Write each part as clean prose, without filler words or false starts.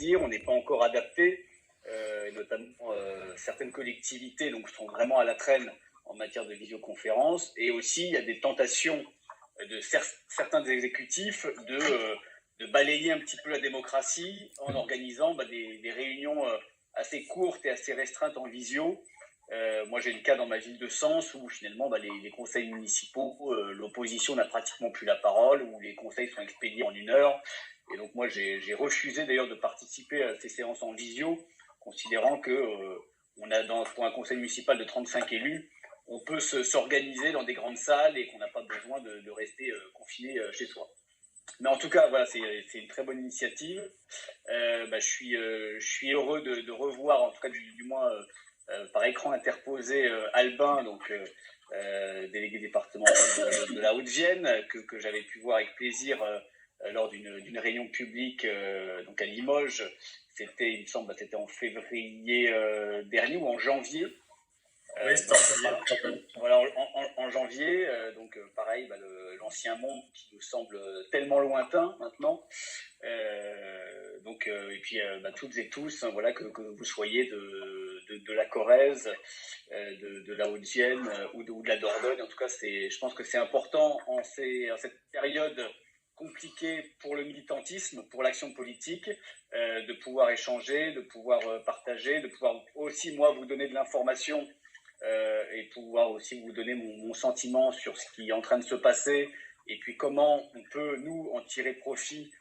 dire, on n'est pas encore adapté, notamment certaines collectivités donc, sont vraiment à la traîne en matière de visioconférence, et aussi il y a des tentations de certains exécutifs de balayer un petit peu la démocratie en organisant des réunions assez courtes et assez restreintes en visio. Moi, j'ai le cas dans ma ville de Sens où finalement les conseils municipaux, l'opposition n'a pratiquement plus la parole, où les conseils sont expédiés en 1 heure. Et donc moi, j'ai refusé d'ailleurs de participer à ces séances en visio, considérant que on a pour un conseil municipal de 35 élus, on peut s'organiser dans des grandes salles et qu'on n'a pas besoin de rester confiné chez soi. Mais en tout cas, voilà, c'est une très bonne initiative. Je suis heureux de revoir, en tout cas du moins par écran interposé, Albin, donc délégué départemental de la Haute-Vienne, que j'avais pu voir avec plaisir lors d'une réunion publique donc à Limoges. C'était, il me semble, c'était en février dernier ou en janvier. Oui, c'est voilà, en janvier, donc pareil, l'ancien monde qui nous semble tellement lointain maintenant. Et puis toutes et tous, hein, voilà, que vous soyez de la Corrèze, de la Haute-Vienne ou de la Dordogne. En tout cas, je pense que c'est important en cette période compliquée pour le militantisme, pour l'action politique, de pouvoir échanger, de pouvoir partager, de pouvoir aussi, moi, vous donner de l'information et pouvoir aussi vous donner mon sentiment sur ce qui est en train de se passer et puis comment on peut, nous, en tirer profit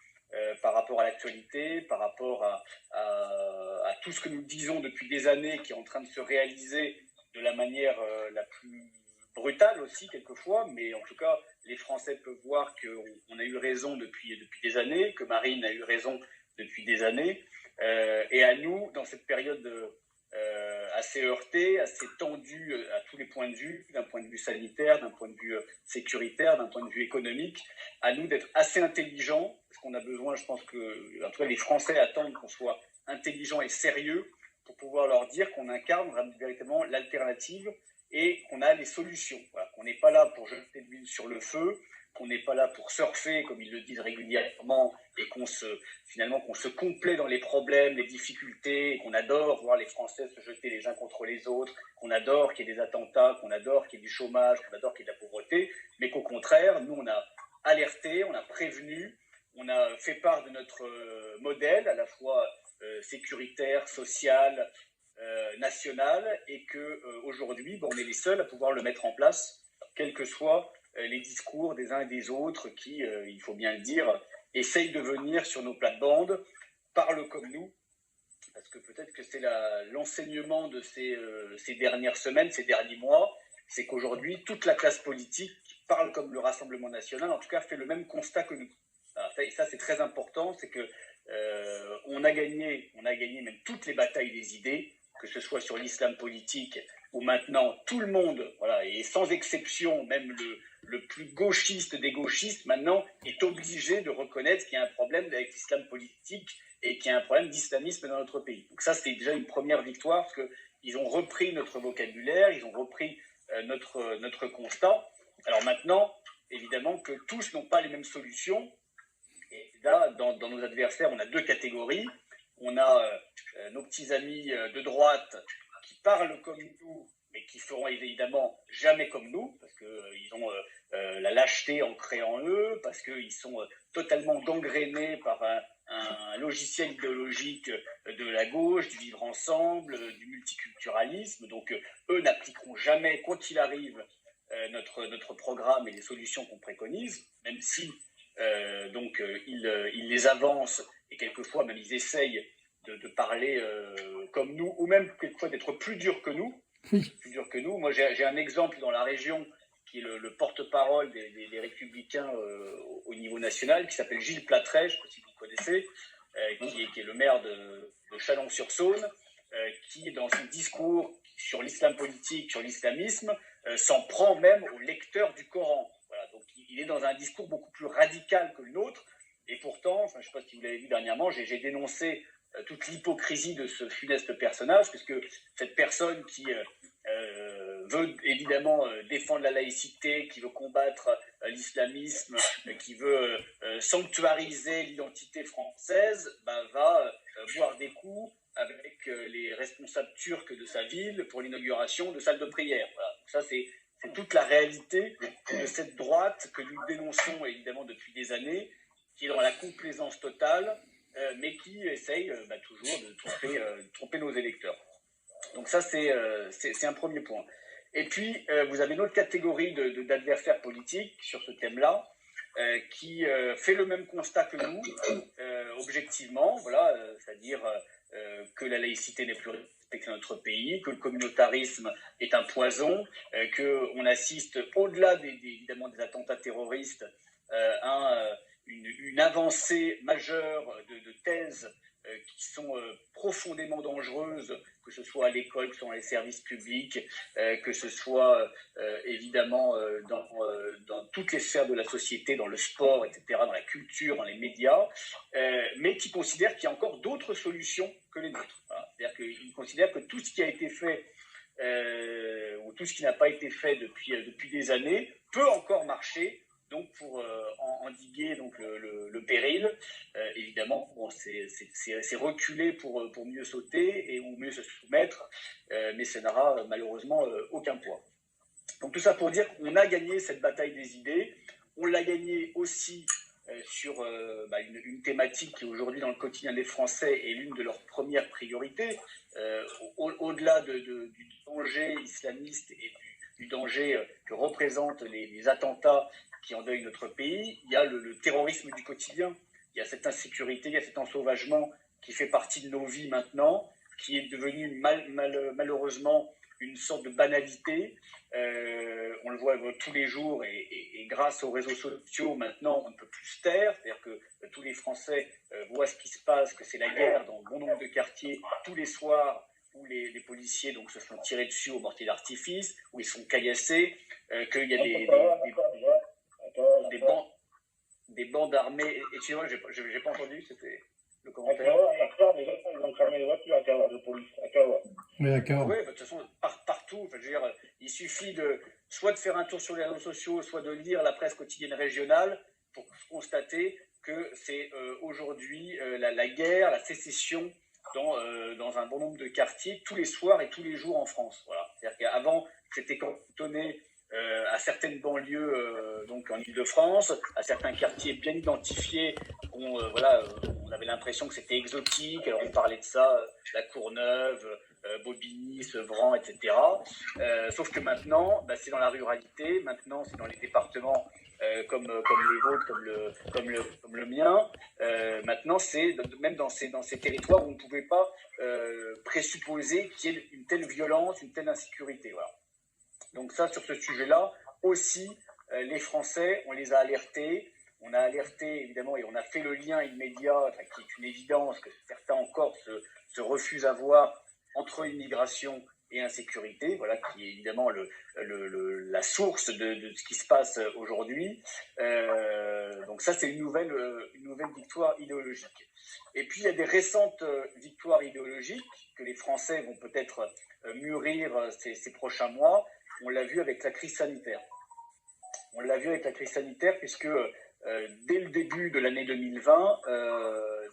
par rapport à l'actualité, par rapport à tout ce que nous disons depuis des années qui est en train de se réaliser de la manière la plus brutale aussi quelquefois, mais en tout cas les Français peuvent voir qu'on a eu raison depuis des années, que Marine a eu raison depuis des années, et à nous, dans cette période assez heurtée, assez tendue à tous les points de vue, d'un point de vue sanitaire, d'un point de vue sécuritaire, d'un point de vue économique, à nous d'être assez intelligents, parce qu'on a besoin, je pense que, en tout cas, les Français attendent qu'on soit intelligents et sérieux pour pouvoir leur dire qu'on incarne véritablement l'alternative et qu'on a les solutions. Voilà, qu'on n'est pas là pour jeter de l'huile sur le feu, qu'on n'est pas là pour surfer, comme ils le disent régulièrement, et qu'on se complaît dans les problèmes, les difficultés, et qu'on adore voir les Français se jeter les uns contre les autres, qu'on adore qu'il y ait des attentats, qu'on adore qu'il y ait du chômage, qu'on adore qu'il y ait de la pauvreté, mais qu'au contraire, nous, on a alerté, on a prévenu, on a fait part de notre modèle, à la fois sécuritaire, social, national, et qu'aujourd'hui, on est les seuls à pouvoir le mettre en place, quels que soient les discours des uns et des autres qui, il faut bien le dire, essayent de venir sur nos plates-bandes, parlent comme nous, parce que peut-être que c'est l'enseignement de ces dernières semaines, ces derniers mois, c'est qu'aujourd'hui, toute la classe politique parle comme le Rassemblement national, en tout cas fait le même constat que nous. Et ça, c'est très important, c'est que on a gagné même toutes les batailles des idées, que ce soit sur l'islam politique, où maintenant tout le monde, voilà, et sans exception, même le plus gauchiste des gauchistes, maintenant est obligé de reconnaître qu'il y a un problème avec l'islam politique et qu'il y a un problème d'islamisme dans notre pays. Donc ça, c'était déjà une première victoire, parce qu'ils ont repris notre vocabulaire, ils ont repris notre constat. Alors maintenant, évidemment que tous n'ont pas les mêmes solutions. Et là, dans nos adversaires, on a deux catégories. On a nos petits amis de droite qui parlent comme nous, mais qui feront évidemment jamais comme nous, parce qu'ils ont la lâcheté ancrée en eux, parce qu'ils sont totalement gangrénés par un logiciel idéologique de la gauche, du vivre ensemble, du multiculturalisme. Donc eux n'appliqueront jamais, quoi qu'il arrive, notre programme et les solutions qu'on préconise, même si ils les avancent et quelquefois même ils essayent de parler comme nous, ou même quelquefois d'être plus durs que nous. Plus durs que nous. Moi, j'ai un exemple dans la région qui est le porte-parole des Républicains au niveau national, qui s'appelle Gilles Plattret, je ne sais pas si vous connaissez, qui est le maire de Chalon-sur-Saône, qui, dans son discours sur l'islam politique, sur l'islamisme, s'en prend même aux lecteurs du Coran. Voilà, donc il est dans un discours beaucoup plus radical que le nôtre, et pourtant, je ne sais pas si vous l'avez vu dernièrement, j'ai dénoncé toute l'hypocrisie de ce funeste personnage, puisque cette personne qui veut évidemment défendre la laïcité, qui veut combattre l'islamisme qui veut sanctuariser l'identité française, va boire des coups avec les responsables turcs de sa ville pour l'inauguration de salles de prière. Voilà. Donc ça, c'est toute la réalité de cette droite que nous dénonçons évidemment depuis des années, qui est dans la complaisance totale, mais qui essaye toujours de tromper nos électeurs. Donc ça, c'est un premier point. Et puis, vous avez une autre catégorie d'adversaires politiques sur ce thème-là, qui fait le même constat que nous, objectivement, voilà, c'est-à-dire que la laïcité n'est plus respectée dans notre pays, que le communautarisme est un poison, qu'on assiste, au-delà évidemment des attentats terroristes, à une avancée majeure de thèses qui sont profondément dangereuses, que ce soit à l'école, que ce soit dans les services publics, que ce soit évidemment dans toutes les sphères de la société, dans le sport, etc., dans la culture, dans les médias, mais qui considèrent qu'il y a encore d'autres solutions que les nôtres. Voilà. C'est-à-dire qu'ils considèrent que tout ce qui a été fait ou tout ce qui n'a pas été fait depuis des années peut encore marcher. Donc pour endiguer donc le péril, évidemment, bon, c'est reculer pour mieux sauter ou mieux se soumettre, mais ça n'aura malheureusement aucun poids. Donc tout ça pour dire qu'on a gagné cette bataille des idées, on l'a gagné aussi sur une thématique qui aujourd'hui dans le quotidien des Français est l'une de leurs premières priorités, au-delà du danger islamiste et du danger que représentent les attentats qui endeuillent notre pays, il y a le terrorisme du quotidien, il y a cette insécurité, il y a cet ensauvagement qui fait partie de nos vies maintenant, qui est devenu malheureusement une sorte de banalité. On le voit tous les jours et grâce aux réseaux sociaux, maintenant, on ne peut plus se taire. C'est-à-dire que tous les Français voient ce qui se passe, que c'est la guerre dans bon nombre de quartiers tous les soirs où les policiers donc, se font tirer dessus au mortier d'artifice, où ils sont caillassés, qu'il y a des bandes armées. Excusez-moi, j'ai pas entendu, c'était le commentaire. Ils ont cramé les voitures à Cahors, de police, à Cahors. Oui, d'accord. Oui, de toute façon, partout, je veux dire, il suffit soit de faire un tour sur les réseaux sociaux, soit de lire la presse quotidienne régionale pour constater que c'est aujourd'hui la guerre, la sécession dans un bon nombre de quartiers, tous les soirs et tous les jours en France. Voilà. C'est-à-dire qu'avant, c'était cantonné à certaines banlieues donc en Ile-de-France, à certains quartiers bien identifiés. On avait l'impression que c'était exotique. Alors on parlait de ça, la Courneuve, Bobigny, Sevran, etc. Sauf que maintenant, c'est dans la ruralité. Maintenant, c'est dans les départements comme les vôtres, comme le mien. Maintenant, c'est même dans ces territoires où on ne pouvait pas présupposer qu'il y ait une telle violence, une telle insécurité. Voilà. Donc ça, sur ce sujet-là, aussi, les Français, on les a alertés. On a alerté, évidemment, et on a fait le lien immédiat, qui est une évidence que certains encore se refusent à voir entre immigration et insécurité, voilà, qui est évidemment la source de ce qui se passe aujourd'hui. Donc ça, c'est une nouvelle victoire idéologique. Et puis, il y a des récentes victoires idéologiques que les Français vont peut-être mûrir ces prochains mois. On l'a vu avec la crise sanitaire. On l'a vu avec la crise sanitaire puisque dès le début de l'année 2020,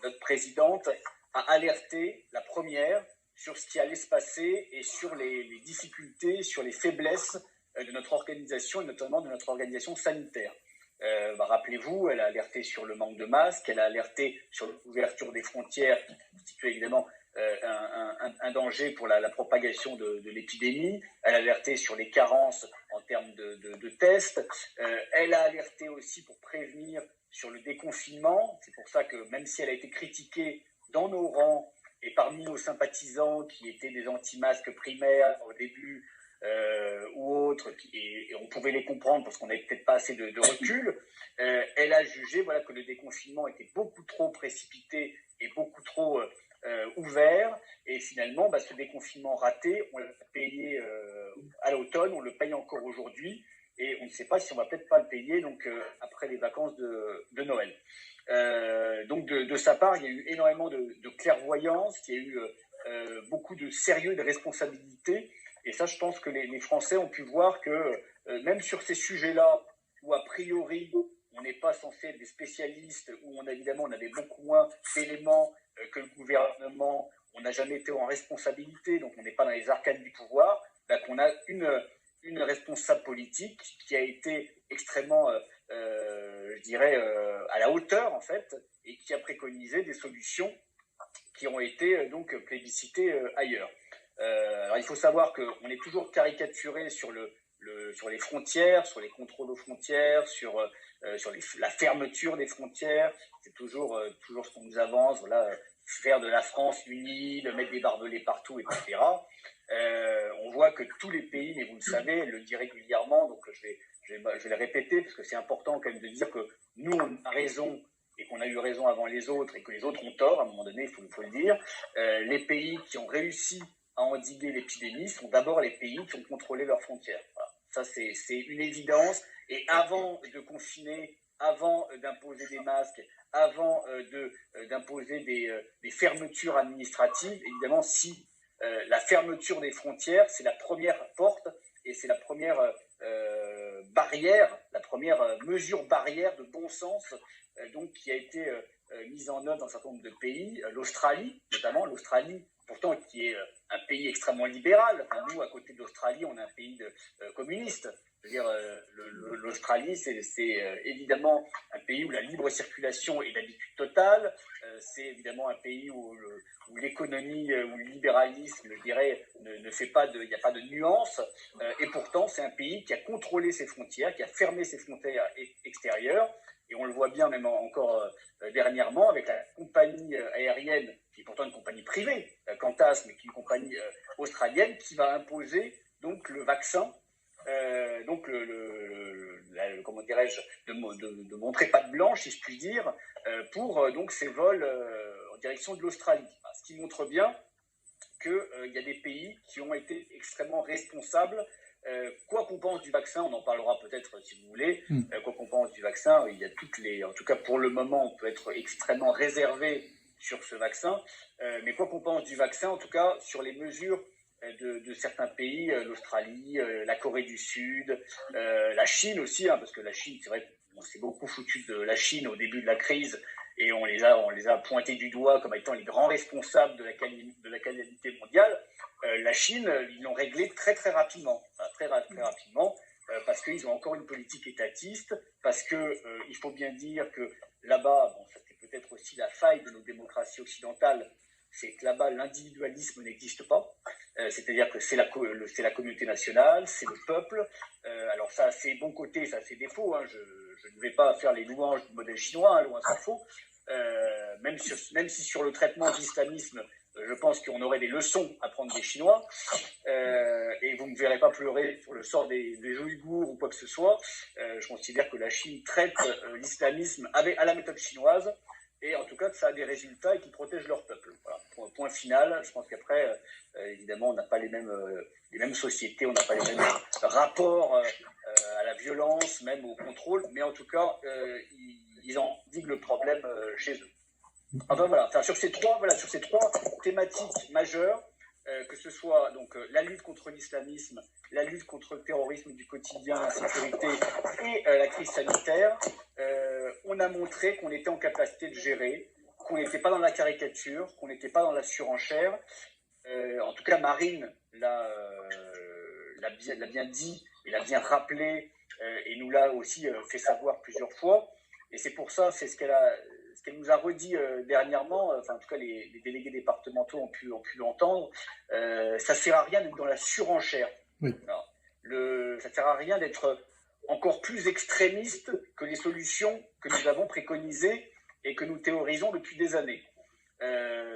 notre présidente a alerté la première sur ce qui allait se passer et sur les difficultés, sur les faiblesses de notre organisation et notamment de notre organisation sanitaire. Rappelez-vous, elle a alerté sur le manque de masques, elle a alerté sur l'ouverture des frontières qui constitue évidemment un danger pour la propagation de l'épidémie. Elle a alerté sur les carences en termes de tests. Elle a alerté aussi pour prévenir sur le déconfinement. C'est pour ça que même si elle a été critiquée dans nos rangs et parmi nos sympathisants qui étaient des anti-masques primaires au début ou autres, et on pouvait les comprendre parce qu'on n'avait peut-être pas assez de recul, elle a jugé que le déconfinement était beaucoup trop précipité et beaucoup trop ouvert, et finalement ce déconfinement raté, on l'a payé à l'automne, on le paye encore aujourd'hui, et on ne sait pas si on va peut-être pas le payer donc après les vacances de Noël. Donc de sa part, il y a eu énormément de clairvoyance, il y a eu beaucoup de sérieux, de responsabilité, et ça, je pense que les Français ont pu voir que même sur ces sujets-là, où a priori on n'est pas censé être des spécialistes, où évidemment on avait beaucoup moins d'éléments que le gouvernement, on n'a jamais été en responsabilité, donc on n'est pas dans les arcanes du pouvoir, qu'on a une responsable politique qui a été extrêmement, je dirais, à la hauteur en fait, et qui a préconisé des solutions qui ont été donc plébiscitées ailleurs. Alors il faut savoir qu'on est toujours caricaturé sur sur les frontières, sur les contrôles aux frontières, sur la fermeture des frontières. C'est toujours ce qu'on nous avance, voilà, faire de la France une île, mettre des barbelés partout, etc. On voit que tous les pays, mais vous le savez, le dit régulièrement, donc je vais le répéter parce que c'est important quand même de dire que nous, on a raison et qu'on a eu raison avant les autres et que les autres ont tort, à un moment donné, il faut le dire. Les pays qui ont réussi à endiguer l'épidémie sont d'abord les pays qui ont contrôlé leurs frontières. Voilà. Ça, c'est une évidence. Et avant de confiner, avant d'imposer des masques, avant d'imposer des fermetures administratives, évidemment, si la fermeture des frontières, c'est la première porte et c'est la première barrière, la première mesure barrière de bon sens donc, qui a été mise en œuvre dans un certain nombre de pays, l'Australie notamment, l'Australie pourtant qui est un pays extrêmement libéral. Enfin, nous, à côté de l'Australie, on est un pays communiste. Je veux dire, l'Australie, c'est évidemment un pays où la libre circulation est d'habitude totale. C'est évidemment un pays où l'économie, où le libéralisme, je dirais, ne fait pas il n'y a pas de nuance. Et pourtant, c'est un pays qui a contrôlé ses frontières, qui a fermé ses frontières extérieures. Et on le voit bien même encore dernièrement avec la compagnie aérienne, qui est pourtant une compagnie privée, Qantas, mais qui est une compagnie australienne, qui va imposer donc le vaccin, donc comment dirais-je, de montrer patte blanche, si je puis dire, pour donc ces vols en direction de l'Australie. Ce qui montre bien qu'il y a des pays qui ont été extrêmement responsables. Quoi qu'on pense du vaccin, on en parlera peut-être si vous voulez, quoi qu'on pense du vaccin, il y a en tout cas pour le moment, on peut être extrêmement réservé sur ce vaccin, mais quoi qu'on pense du vaccin, en tout cas sur les mesures de certains pays, l'Australie, la Corée du Sud, la Chine aussi, parce que la Chine, c'est vrai qu'on s'est beaucoup foutu de la Chine au début de la crise, et on les a pointés du doigt comme étant les grands responsables de la calamité mondiale. La Chine, ils l'ont réglé très très rapidement, très rapidement, parce qu'ils ont encore une politique étatiste, parce qu'il faut bien dire que là-bas, ça c'est peut-être aussi la faille de nos démocraties occidentales, c'est que là-bas l'individualisme n'existe pas, c'est-à-dire que c'est la communauté nationale, c'est le peuple. Alors ça a ses bons côtés, ça a ses défauts, je ne vais pas faire les louanges du modèle chinois, loin s'en faut, même si sur le traitement de l'islamisme, je pense qu'on aurait des leçons à prendre des Chinois, et vous ne me verrez pas pleurer sur le sort des Ouïghours ou quoi que ce soit. Je considère que la Chine traite l'islamisme à la méthode chinoise, et en tout cas que ça a des résultats et qu'ils protègent leur peuple. Voilà. Point final, je pense qu'après, évidemment, on n'a pas les mêmes sociétés, on n'a pas les mêmes rapports à la violence, même au contrôle, mais en tout cas, ils endiguent le problème chez eux. Enfin voilà, sur ces trois thématiques majeures, que ce soit donc la lutte contre l'islamisme, la lutte contre le terrorisme du quotidien, l'insécurité et la crise sanitaire, on a montré qu'on était en capacité de gérer, qu'on n'était pas dans la caricature, qu'on n'était pas dans la surenchère. En tout cas, Marine l'a bien dit et l'a bien rappelé, et nous l'a aussi fait savoir plusieurs fois. Et c'est pour ça, c'est ce qu'elle nous a redit dernièrement, en tout cas les délégués départementaux ont pu l'entendre, ça ne sert à rien d'être dans la surenchère. Oui. Alors, ça ne sert à rien d'être encore plus extrémiste que les solutions que nous avons préconisées et que nous théorisons depuis des années.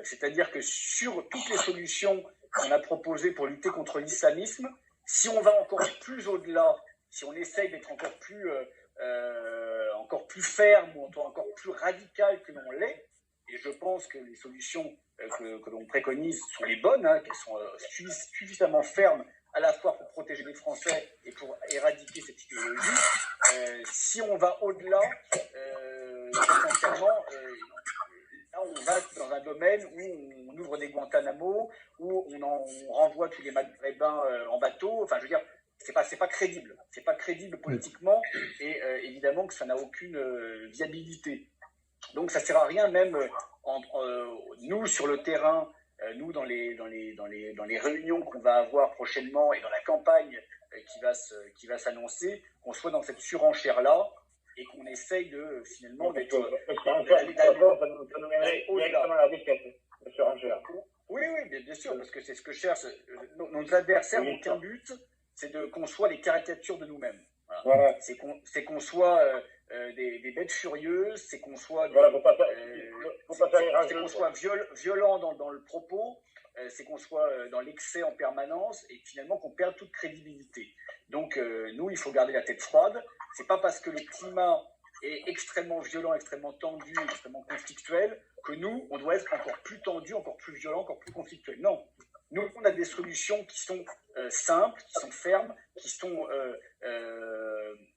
C'est-à-dire que sur toutes les solutions qu'on a proposées pour lutter contre l'islamisme, si on va encore plus au-delà, si on essaye d'être encore plus ferme ou encore plus radical que l'on l'est, et je pense que les solutions que l'on préconise sont les bonnes, qu'elles sont suffisamment fermes à la fois pour protéger les Français et pour éradiquer cette idéologie. Si on va au-delà, sincèrement, là on va dans un domaine où on ouvre des Guantanamo, où on renvoie tous les Maghrébins en bateau. Enfin, je veux dire, c'est pas crédible. C'est pas crédible politiquement et évidemment que ça n'a aucune viabilité. Donc ça sert à rien, même nous sur le terrain, nous dans les réunions qu'on va avoir prochainement et dans la campagne qui va s'annoncer, qu'on soit dans cette surenchère là et qu'on essaye de finalement d'être directement la défaite, la surenchère. Oui, bien sûr, parce que c'est ce que cherchent nos adversaires. Aucun but, c'est qu'on soit les caricatures de nous-mêmes. Voilà. C'est qu'on soit des bêtes furieuses, c'est qu'on soit, c'est qu'on soit violent dans le propos, c'est qu'on soit dans l'excès en permanence et finalement qu'on perde toute crédibilité. Donc nous, il faut garder la tête froide. C'est pas parce que le climat est extrêmement violent, extrêmement tendu, extrêmement conflictuel, que nous, on doit être encore plus tendu, encore plus violent, encore plus conflictuel. Non, nous, on a des solutions qui sont simples, qui sont fermes, qui sont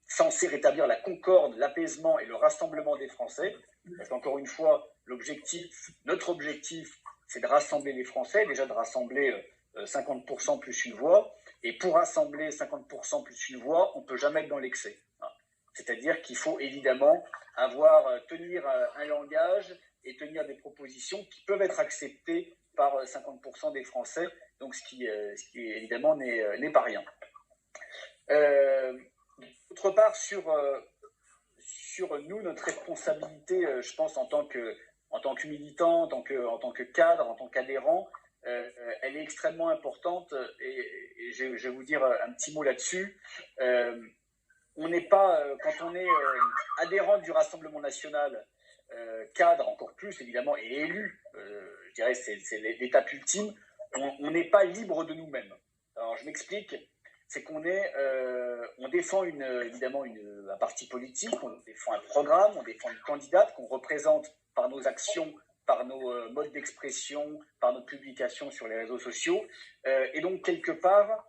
censées rétablir la concorde, l'apaisement et le rassemblement des Français. Parce qu'encore une fois, notre objectif, c'est de rassembler les Français, déjà de rassembler 50% plus une voix. Et pour rassembler 50% plus une voix, on ne peut jamais être dans l'excès. C'est-à-dire qu'il faut évidemment tenir un langage et tenir des propositions qui peuvent être acceptées par 50% des Français, donc ce qui évidemment n'est pas rien. D'autre part, sur nous, notre responsabilité, je pense, en tant que militant, en tant que cadre, en tant qu'adhérent, elle est extrêmement importante et je vais vous dire un petit mot là-dessus. On n'est pas, quand on est adhérent du Rassemblement national, cadre encore plus évidemment, et élu, je dirais c'est l'étape ultime, on n'est pas libre de nous-mêmes. Alors je m'explique, c'est qu'on on défend évidemment un parti politique, on défend un programme, on défend une candidate qu'on représente par nos actions, par nos modes d'expression, par nos publications sur les réseaux sociaux, et donc quelque part,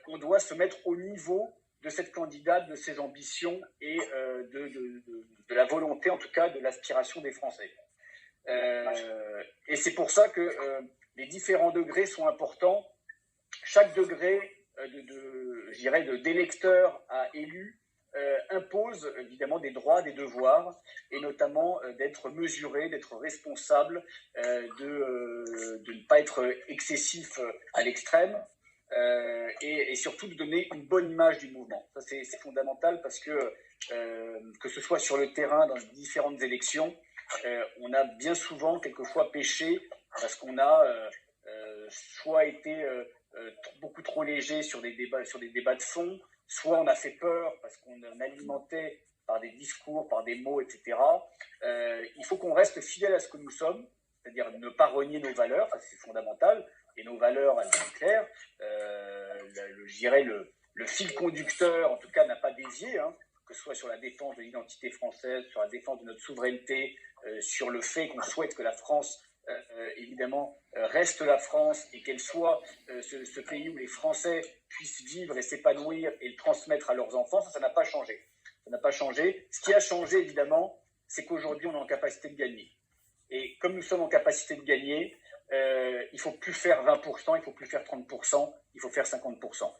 on doit se mettre au niveau de cette candidate, de ses ambitions et de la volonté, en tout cas, de l'aspiration des Français. Et c'est pour ça que les différents degrés sont importants. Chaque degré d'électeur à élu impose évidemment des droits, des devoirs, et notamment d'être mesuré, d'être responsable, de ne pas être excessif à l'extrême. Et surtout de donner une bonne image du mouvement. Ça, c'est fondamental parce que ce soit sur le terrain, dans les différentes élections, on a bien souvent, quelquefois, péché parce qu'on a soit été beaucoup trop léger sur des débats de fond, soit on a fait peur parce qu'on alimentait par des discours, par des mots, etc. Il faut qu'on reste fidèle à ce que nous sommes, c'est-à-dire ne pas renier nos valeurs, ça c'est fondamental. Et nos valeurs, elles sont claires. Je dirais le fil conducteur, en tout cas, n'a pas dévié, que ce soit sur la défense de l'identité française, sur la défense de notre souveraineté, sur le fait qu'on souhaite que la France, évidemment, reste la France et qu'elle soit ce pays où les Français puissent vivre et s'épanouir et le transmettre à leurs enfants. Ça n'a pas changé. Ça n'a pas changé. Ce qui a changé, évidemment, c'est qu'aujourd'hui, on est en capacité de gagner. Et comme nous sommes en capacité de gagner, il ne faut plus faire 20%, il ne faut plus faire 30%, il faut faire 50%.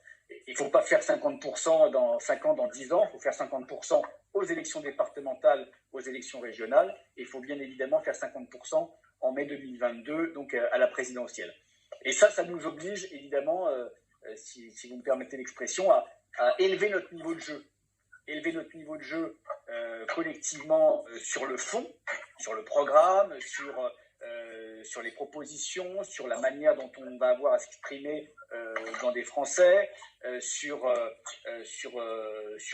Il ne faut pas faire 50% dans 5 ans, dans 10 ans, il faut faire 50% aux élections départementales, aux élections régionales, et il faut bien évidemment faire 50% en mai 2022, donc à la présidentielle. Et ça nous oblige évidemment, si vous me permettez l'expression, à élever notre niveau de jeu. Élever notre niveau de jeu collectivement sur le fond, sur le programme, sur les propositions, sur la manière dont on va avoir à s'exprimer dans des Français, sur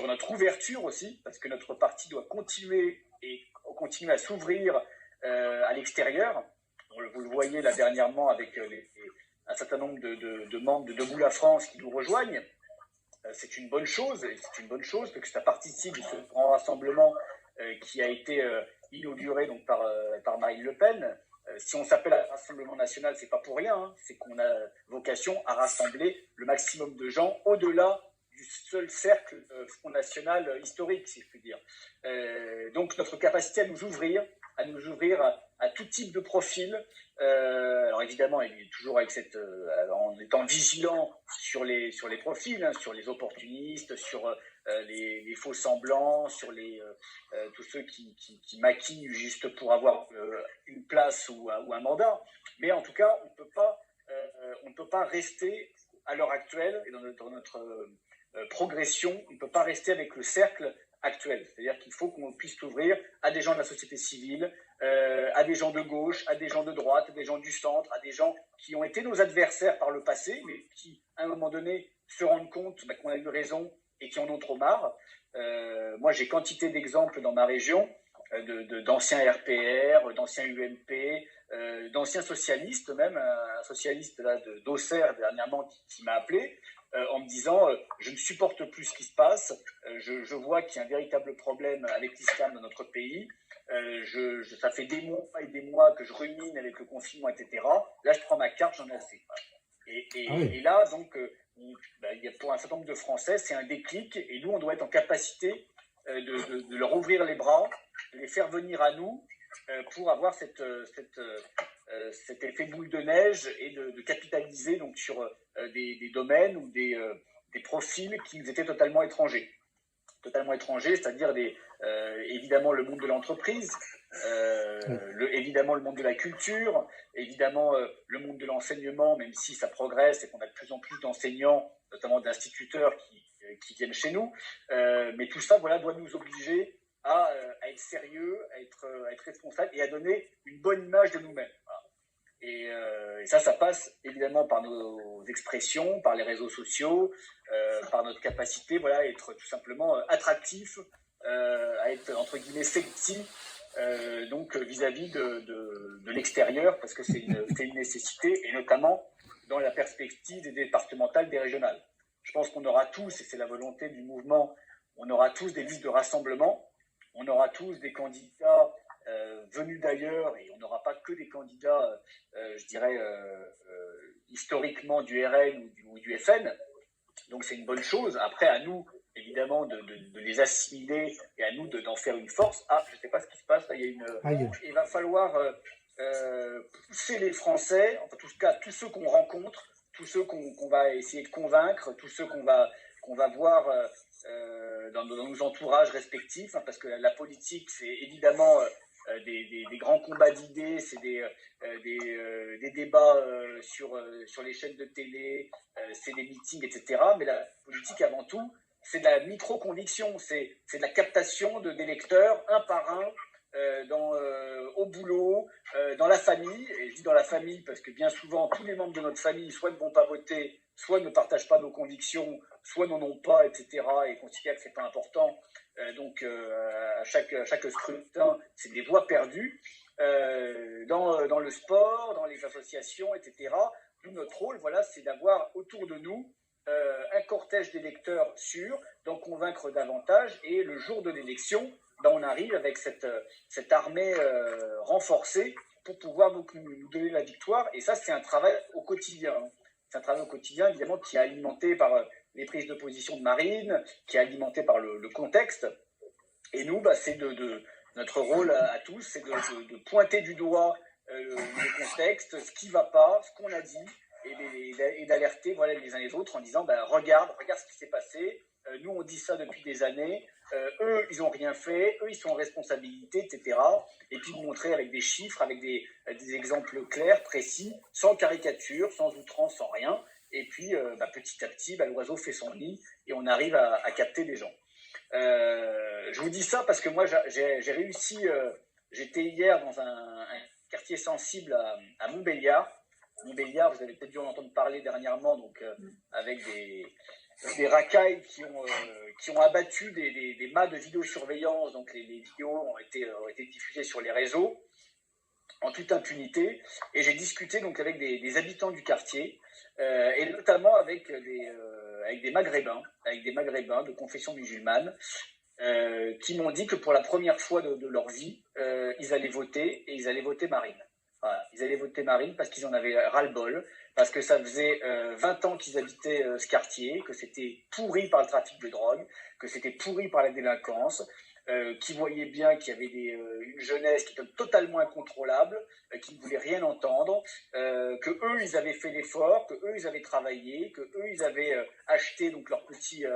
notre ouverture aussi, parce que notre parti doit continuer à s'ouvrir à l'extérieur. Vous le voyez là dernièrement avec un certain nombre de membres de Debout la France qui nous rejoignent. C'est une bonne chose, parce que ça participe de ce grand rassemblement qui a été inauguré donc par Marine Le Pen. Si on s'appelle Rassemblement National, c'est pas pour rien, c'est qu'on a vocation à rassembler le maximum de gens au-delà du seul cercle Front National historique, si je puis dire. Donc notre capacité à nous ouvrir à tout type de profil. Alors alors évidemment, toujours avec en étant vigilant sur les profils, hein, sur les opportunistes, sur les faux semblants, sur tous ceux qui maquillent juste pour avoir une place ou un mandat. Mais en tout cas, on ne peut pas rester à l'heure actuelle et dans notre progression, on ne peut pas rester avec le cercle actuel. C'est-à-dire qu'il faut qu'on puisse s'ouvrir à des gens de la société civile, à des gens de gauche, à des gens de droite, à des gens du centre, à des gens qui ont été nos adversaires par le passé, mais qui, à un moment donné, se rendent compte qu'on a eu raison et qui en ont trop marre. Moi, j'ai quantité d'exemples dans ma région d'anciens RPR, d'anciens UMP, d'anciens socialistes, même un socialiste là, d'Auxerre dernièrement qui m'a appelé en me disant je ne supporte plus ce qui se passe, je vois qu'il y a un véritable problème avec l'islam dans notre pays, ça fait des mois et des mois que je rumine avec le confinement, etc. Là, je prends ma carte, j'en ai assez. Et là, donc, il y a pour un certain nombre de Français, c'est un déclic, et nous, on doit être en capacité de leur ouvrir les bras, de les faire venir à nous pour avoir cet effet boule de neige et de capitaliser donc, sur des domaines ou des profils qui nous étaient totalement étrangers. Totalement étrangers, c'est-à-dire évidemment le monde de l'entreprise, évidemment le monde de la culture, évidemment le monde de l'enseignement, même si ça progresse et qu'on a de plus en plus d'enseignants, notamment d'instituteurs qui viennent chez nous. Mais tout ça doit nous obliger à être sérieux, à être responsable et à donner une bonne image de nous-mêmes. Voilà. Et ça passe évidemment par nos expressions, par les réseaux sociaux, par notre capacité à être tout simplement attractif, à être entre guillemets sexy, donc vis-à-vis de l'extérieur, parce que c'est une nécessité, et notamment dans la perspective des départementales, des régionales. Je pense qu'on aura tous, et c'est la volonté du mouvement, on aura tous des listes de rassemblement, on aura tous des candidats venus d'ailleurs, et on n'aura pas que des candidats, je dirais, historiquement du RN ou du FN. Donc c'est une bonne chose. Après, à nous, évidemment, de les assimiler et à nous d'en faire une force. Ah, je ne sais pas ce qui se passe. Là, il va falloir pousser les Français, en tout cas tous ceux qu'on rencontre, tous ceux qu'on va essayer de convaincre, tous ceux qu'on va voir dans nos entourages respectifs, hein, parce que la politique, c'est évidemment des grands combats d'idées, c'est des débats sur les chaînes de télé, c'est des meetings, etc. Mais la politique, avant tout, c'est de la micro-conviction, c'est de la captation d'électeurs, un par un, au boulot, dans la famille. Et je dis dans la famille parce que bien souvent, tous les membres de notre famille soit ne vont pas voter, soit ne partagent pas nos convictions, soit n'en ont pas, etc. et considèrent que ce n'est pas important. Donc, à chaque scrutin, c'est des voix perdues. Dans le sport, dans les associations, etc. Nous, notre rôle, c'est d'avoir autour de nous un cortège d'électeurs sûrs, d'en convaincre davantage, et le jour de l'élection, on arrive avec cette armée renforcée pour pouvoir nous donner la victoire. Et ça, c'est un travail au quotidien. C'est un travail au quotidien, évidemment, qui est alimenté par les prises de position de Marine, qui est alimenté par le contexte. Et nous, c'est notre rôle à tous, c'est de pointer du doigt le contexte, ce qui ne va pas, ce qu'on a dit, et d'alerter les uns les autres en disant regarde ce qui s'est passé, nous on dit ça depuis des années, eux ils n'ont rien fait, eux ils sont en responsabilité, etc. Et puis de montrer avec des chiffres, avec des exemples clairs, précis, sans caricature, sans outrance, sans rien. Et puis petit à petit, l'oiseau fait son nid et on arrive à capter des gens. Je vous dis ça parce que moi j'ai réussi, j'étais hier dans un quartier sensible à Montbéliard. Montbéliard, vous avez peut-être dû en entendre parler dernièrement, donc avec des racailles qui ont abattu des mâts de vidéosurveillance. Donc les vidéos ont été diffusées sur les réseaux en toute impunité. Et j'ai discuté donc avec des habitants du quartier et notamment avec des Maghrébins de confession musulmane qui m'ont dit que pour la première fois de leur vie, ils allaient voter, et ils allaient voter Marine. Voilà, ils allaient voter Marine parce qu'ils en avaient ras-le-bol, parce que ça faisait 20 ans qu'ils habitaient ce quartier, que c'était pourri par le trafic de drogue, que c'était pourri par la délinquance, qui voyaient bien qu'il y avait une jeunesse qui était totalement incontrôlable, qui ne voulait rien entendre, que eux ils avaient fait l'effort, que eux ils avaient travaillé, que eux ils avaient acheté donc leur petit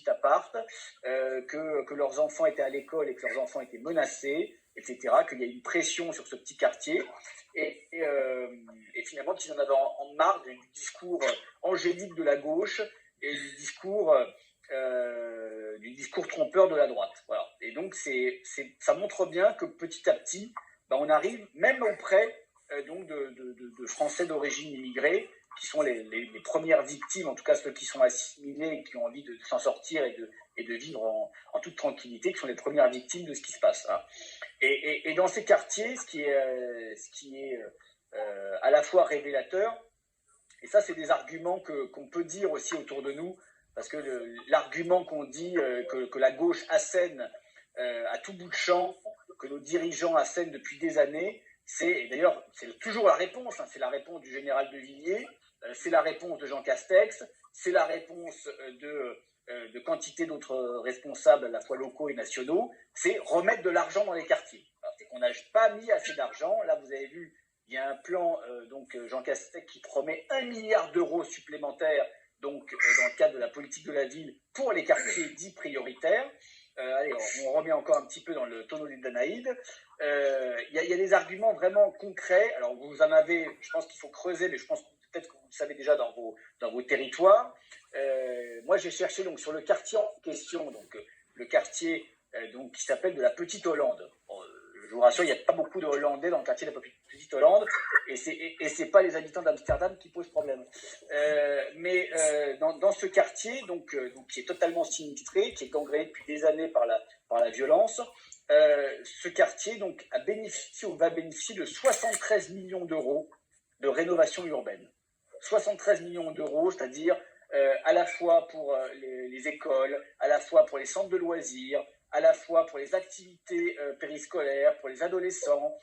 appart, que leurs enfants étaient à l'école et que leurs enfants étaient menacés, etc. Qu'il y a une pression sur ce petit quartier et finalement qu'ils en avaient en marre du discours angélique de la gauche et du discours trompeur de la droite. Voilà. Et donc ça montre bien que petit à petit, on arrive même auprès donc de Français d'origine immigrée, qui sont les premières victimes, en tout cas ceux qui sont assimilés et qui ont envie de s'en sortir et de vivre en toute tranquillité, qui sont les premières victimes de ce qui se passe. Hein. Et dans ces quartiers, ce qui est à la fois révélateur, et ça c'est des arguments qu'on peut dire aussi autour de nous, parce que l'argument qu'on dit que la gauche assène à tout bout de champ, que nos dirigeants assènent depuis des années, et d'ailleurs c'est toujours la réponse, hein, c'est la réponse du général de Villiers, c'est la réponse de Jean Castex, c'est la réponse de quantité d'autres responsables à la fois locaux et nationaux, c'est remettre de l'argent dans les quartiers. Alors, c'est qu'on n'a pas mis assez d'argent. Là, vous avez vu, il y a un plan, donc Jean Castex qui promet 1 milliard d'euros supplémentaires donc, dans le cadre de la politique de la ville pour les quartiers dits prioritaires. Allez, on remet encore un petit peu dans le tonneau des Danaïdes. Il y a des arguments vraiment concrets. Alors, vous en avez, je pense qu'il faut creuser, mais je pense peut-être que vous le savez déjà dans vos territoires. Moi, j'ai cherché donc, sur le quartier en question, donc, le quartier donc, qui s'appelle de la Petite Hollande. Bon, je vous rassure, il n'y a pas beaucoup de Hollandais dans le quartier de la Petite Hollande, et c'est pas les habitants d'Amsterdam qui posent problème. Mais dans ce quartier, donc, qui est totalement sinistré, qui est gangréné depuis des années par la violence, ce quartier donc, va bénéficier de 73 millions d'euros de rénovation urbaine. 73 millions d'euros, c'est-à-dire à la fois pour les écoles, à la fois pour les centres de loisirs, à la fois pour les activités périscolaires, pour les adolescents,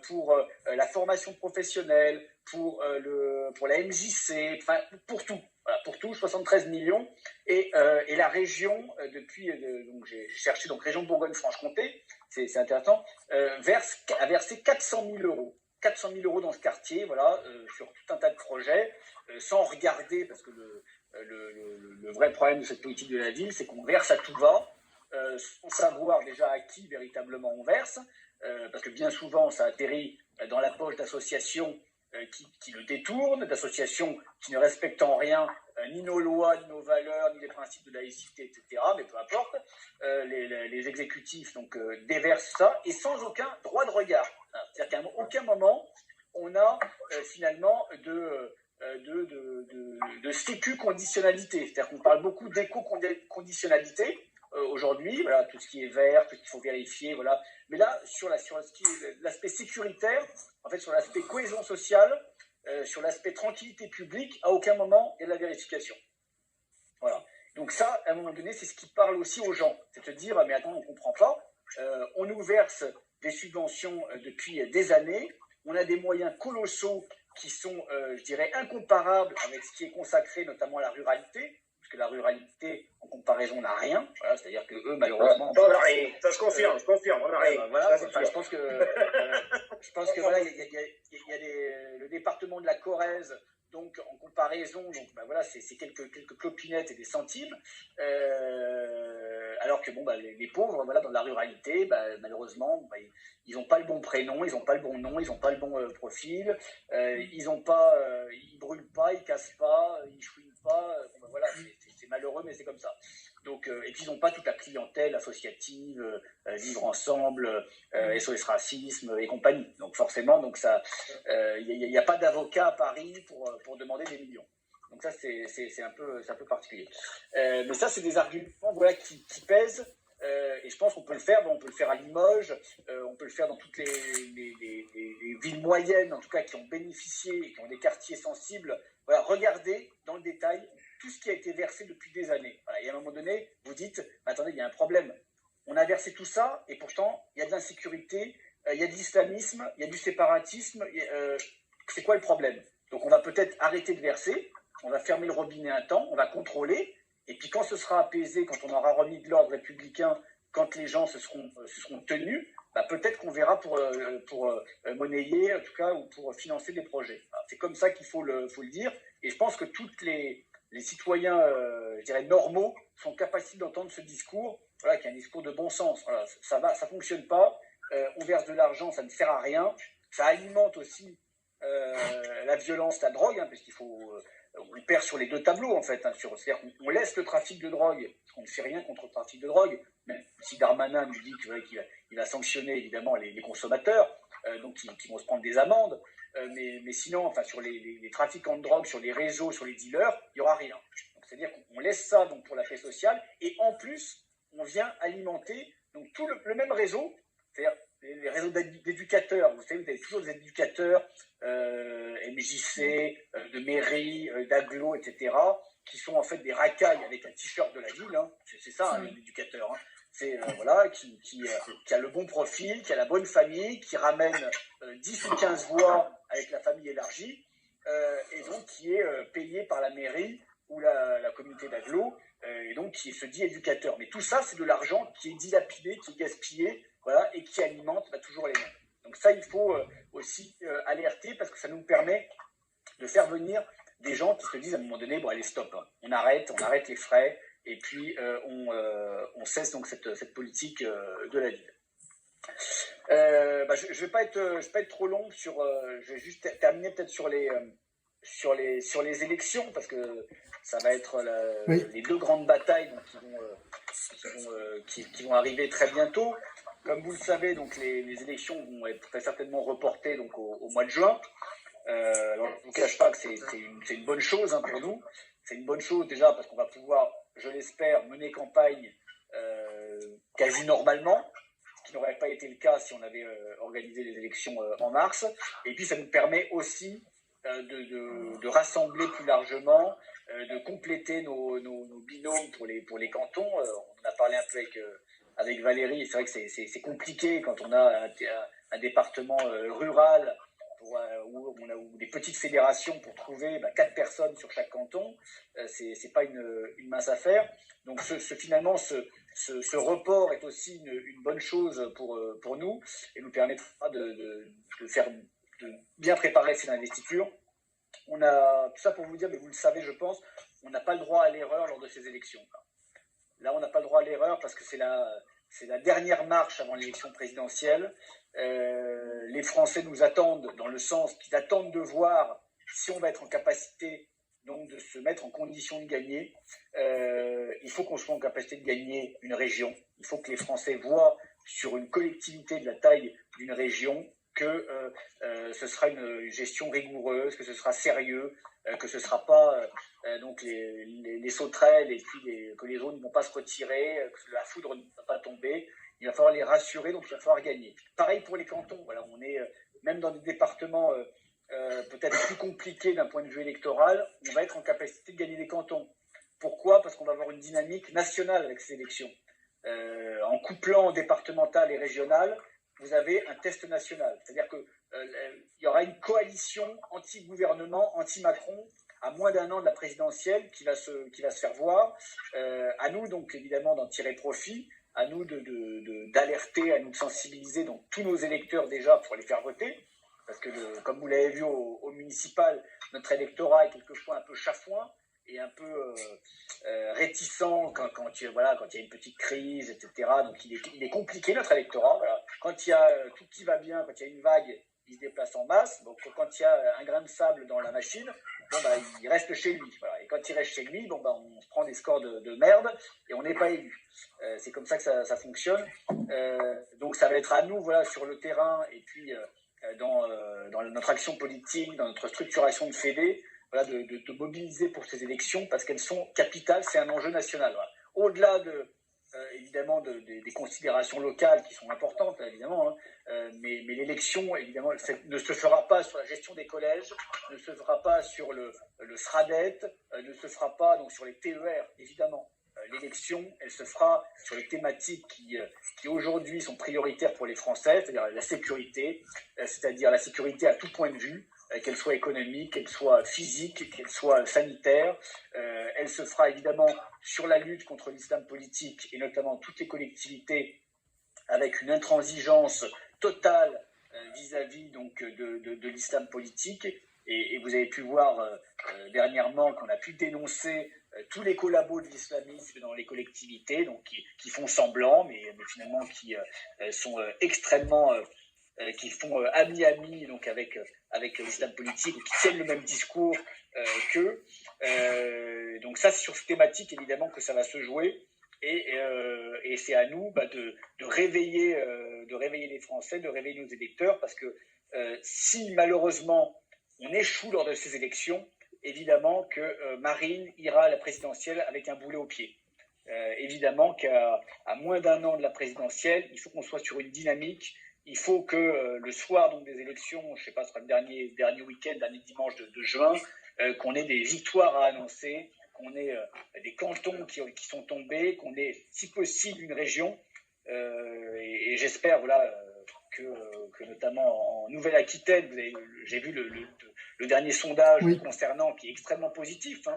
pour la formation professionnelle, pour la MJC, enfin pour tout. Voilà, pour tout, 73 millions. Et la région, donc j'ai cherché, donc région Bourgogne-Franche-Comté, c'est intéressant, a versé 400 000 euros. 400 000 euros dans ce quartier, voilà, sur tout un tas de projets, sans regarder, parce que le vrai problème de cette politique de la ville, c'est qu'on verse à tout va, sans savoir déjà à qui véritablement on verse, parce que bien souvent ça atterrit dans la poche d'associations qui le détournent, d'associations qui ne respectent en rien ni nos lois, ni nos valeurs, ni les principes de laïcité, etc. Mais peu importe, les exécutifs donc, déversent ça, et sans aucun droit de regard. C'est-à-dire qu'à aucun moment, on a finalement de sécu-conditionnalité. C'est-à-dire qu'on parle beaucoup d'éco-conditionnalité aujourd'hui, voilà, tout ce qui est vert, tout ce qu'il faut vérifier, voilà. Mais là, sur l'aspect sécuritaire, en fait, sur l'aspect cohésion sociale, sur l'aspect tranquillité publique, à aucun moment il y a de la vérification. Voilà. Donc ça, à un moment donné, c'est ce qui parle aussi aux gens. C'est de dire, mais attends, on ne comprend pas, on nous verse des subventions depuis des années, on a des moyens colossaux qui sont, je dirais, incomparables avec ce qui est consacré notamment à la ruralité, parce que la ruralité, en comparaison, n'a rien. Voilà, c'est-à-dire que eux, malheureusement... on n'a rien, ça se confirme, on n'a rien. Voilà, je pense que voilà, il y a le département de la Corrèze, donc en comparaison, donc voilà, c'est quelques clopinettes et des centimes, alors que bon, les pauvres, voilà, dans la ruralité, malheureusement, ils n'ont pas le bon prénom, ils n'ont pas le bon nom, ils n'ont pas le bon profil, ils brûlent pas, ils cassent pas, ils chouinent pas, voilà, c'est malheureux, mais c'est comme ça. Donc, et puis ils n'ont pas toute la clientèle associative, vivre ensemble, SOS Racisme et compagnie. Donc forcément, donc ça, il n'y a pas d'avocat à Paris pour demander des millions. Donc ça, c'est un peu particulier. Mais ça, c'est des arguments, voilà, qui pèsent. Et je pense qu'on peut le faire. On peut le faire à Limoges, on peut le faire dans toutes les villes moyennes, en tout cas, qui ont bénéficié, qui ont des quartiers sensibles. Voilà, regardez dans le détail tout ce qui a été versé depuis des années. Voilà, et à un moment donné, vous dites, attendez, il y a un problème. On a versé tout ça, et pourtant, il y a de l'insécurité, il y a de l'islamisme, il y a du séparatisme. C'est quoi le problème? Donc on va peut-être arrêter de verser, on va fermer le robinet un temps, on va contrôler, et puis quand ce sera apaisé, quand on aura remis de l'ordre républicain, quand les gens se seront tenus, peut-être qu'on verra pour monnayer, en tout cas, ou pour financer des projets. Alors, c'est comme ça qu'il faut le dire. Et je pense que tous les citoyens, je dirais, normaux sont capables d'entendre ce discours, voilà, qui est un discours de bon sens. Voilà, ça fonctionne pas. On verse de l'argent, ça ne sert à rien. Ça alimente aussi la violence, la drogue, parce qu'il faut... on perd sur les deux tableaux, en fait. C'est-à-dire qu'on laisse le trafic de drogue, parce qu'on ne fait rien contre le trafic de drogue, même si Darmanin nous dit qu'il va sanctionner, évidemment, les consommateurs, donc qui vont se prendre des amendes. Mais sinon, sur les trafiquants de drogue, sur les réseaux, sur les dealers, il n'y aura rien. C'est-à-dire qu'on laisse ça donc, pour la paix sociale, et en plus, on vient alimenter donc, tout le même réseau, c'est-à-dire les réseaux d'éducateurs. Vous savez, vous avez toujours des éducateurs, MJC, de mairie, d'agglo, etc., qui sont en fait des racailles avec un t-shirt de la ville. C'est ça, l'éducateur. C'est voilà, qui a le bon profil, qui a la bonne famille, qui ramène 10 ou 15 voix avec la famille élargie, et donc qui est payé par la mairie ou la communauté d'agglo, et donc qui se dit éducateur. Mais tout ça, c'est de l'argent qui est dilapidé, qui est gaspillé, voilà, et qui alimente toujours les mêmes. Donc ça, il faut aussi alerter, parce que ça nous permet de faire venir des gens qui se disent à un moment donné, bon allez stop, on arrête les frais, et puis on cesse donc cette politique de la ville. Je vais pas être trop long sur, je vais juste terminer peut-être sur les élections, parce que ça va être les deux grandes batailles donc, qui vont arriver très bientôt. Comme vous le savez, donc les élections vont être très certainement reportées donc au mois de juin. Alors, je ne vous cache pas que c'est une bonne chose pour nous. C'est une bonne chose déjà parce qu'on va pouvoir, je l'espère, mener campagne quasi normalement, ce qui n'aurait pas été le cas si on avait organisé les élections en mars. Et puis ça nous permet aussi de rassembler plus largement, de compléter nos binômes pour les cantons. On en a parlé un peu avec Valérie, et c'est vrai que c'est compliqué quand on a un département rural où on a des petites fédérations pour trouver 4 personnes sur chaque canton. C'est pas une mince affaire. Donc finalement, ce report est aussi une bonne chose pour nous et nous permettra de bien préparer ces investitures. On a tout ça pour vous dire, mais vous le savez, je pense, on n'a pas le droit à l'erreur lors de ces élections. Là, on n'a pas le droit à l'erreur parce que c'est la dernière marche avant l'élection présidentielle. Les Français nous attendent dans le sens qu'ils attendent de voir si on va être en capacité donc de se mettre en condition de gagner. Il faut qu'on soit en capacité de gagner une région. Il faut que les Français voient sur une collectivité de la taille d'une région que ce sera une gestion rigoureuse, que ce sera sérieux, que ce ne sera pas donc les sauterelles et puis que les zones ne vont pas se retirer, que la foudre ne va pas tomber. Il va falloir les rassurer, donc il va falloir gagner. Pareil pour les cantons. Voilà, on est même dans des départements peut-être plus compliqués d'un point de vue électoral, on va être en capacité de gagner des cantons. Pourquoi ? Parce qu'on va avoir une dynamique nationale avec ces élections. En couplant départemental et régional, vous avez un test national. C'est-à-dire qu'il y aura une coalition anti-gouvernement, anti-Macron, à moins d'un an de la présidentielle qui va se faire voir. À nous, donc, évidemment, d'en tirer profit. À nous d'alerter, à nous de sensibiliser donc, tous nos électeurs déjà pour les faire voter. Parce que, comme vous l'avez vu au municipal, notre électorat est quelquefois un peu chafouin et un peu réticent quand il y a une petite crise, etc. Donc il est compliqué notre électorat. Voilà. Quand il y a tout qui va bien, quand il y a une vague, il se déplace en masse. Donc quand il y a un grain de sable dans la machine, il reste chez lui. Voilà. Et quand il reste chez lui, on se prend des scores de merde et on n'est pas élu. C'est comme ça que ça fonctionne. Donc ça va être à nous, sur le terrain et puis dans notre action politique, dans notre structuration de Fédé, de mobiliser pour ces élections parce qu'elles sont capitales, c'est un enjeu national. Voilà. Au-delà évidemment des considérations locales qui sont importantes, évidemment, mais l'élection, évidemment, ne se fera pas sur la gestion des collèges, ne se fera pas sur le SRADET, ne se fera pas donc, sur les TER, évidemment. L'élection, elle se fera sur les thématiques qui aujourd'hui sont prioritaires pour les Français, c'est-à-dire la sécurité, c'est-à-dire la sécurité à tout point de vue, qu'elle soit économique, qu'elle soit physique, qu'elle soit sanitaire. Elle se fera évidemment sur la lutte contre l'islam politique et notamment toutes les collectivités avec une intransigeance totale vis-à-vis donc de l'islam politique. Et vous avez pu voir dernièrement qu'on a pu dénoncer tous les collabos de l'islamisme dans les collectivités, donc qui font semblant, mais finalement qui sont extrêmement, qui font ami-ami donc avec l'islam politique, ou qui tiennent le même discours qu'eux. Donc ça, c'est sur cette thématique évidemment que ça va se jouer. Et c'est à nous de réveiller les Français, de réveiller nos électeurs, parce que si malheureusement on échoue lors de ces élections, évidemment que Marine ira à la présidentielle avec un boulet au pied. Évidemment qu'à moins d'un an de la présidentielle, il faut qu'on soit sur une dynamique. Il faut que le soir donc, des élections, je ne sais pas, ce sera le dernier week-end, dernier dimanche de juin, qu'on ait des victoires à annoncer, qu'on ait des cantons qui sont tombés, qu'on ait si possible une région. Et j'espère voilà, que notamment en Nouvelle-Aquitaine, j'ai vu le dernier sondage concernant qui est extrêmement positif,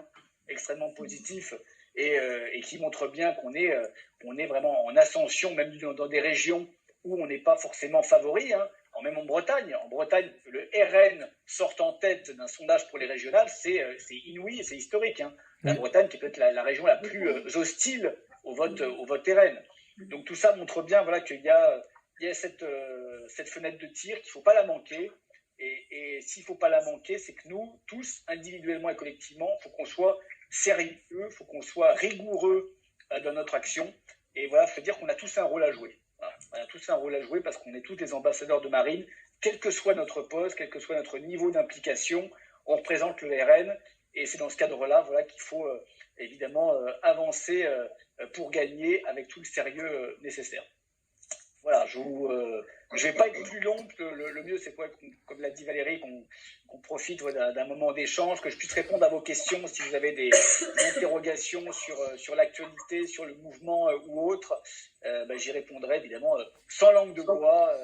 et qui montre bien qu'on est vraiment en ascension, même dans des régions où on n'est pas forcément favori. Même en Bretagne, le RN sort en tête d'un sondage pour les régionales, c'est inouï et c'est historique. La Bretagne qui est peut-être la région la plus hostile au vote RN. Donc tout ça montre bien voilà, qu'il y a cette fenêtre de tir, qu'il ne faut pas la manquer. Et s'il ne faut pas la manquer, c'est que nous, tous, individuellement et collectivement, il faut qu'on soit sérieux, il faut qu'on soit rigoureux dans notre action. Et voilà, il faut dire qu'on a tous un rôle à jouer. Voilà. On a tous un rôle à jouer parce qu'on est tous des ambassadeurs de Marine, quel que soit notre poste, quel que soit notre niveau d'implication, on représente le RN. Et c'est dans ce cadre-là voilà, qu'il faut évidemment avancer pour gagner avec tout le sérieux nécessaire. Voilà, je ne vais pas être plus long. Le mieux, c'est quoi, comme l'a dit Valérie, qu'on profite d'un moment d'échange, que je puisse répondre à vos questions si vous avez des interrogations sur l'actualité, sur le mouvement ou autre. J'y répondrai évidemment sans langue de bois.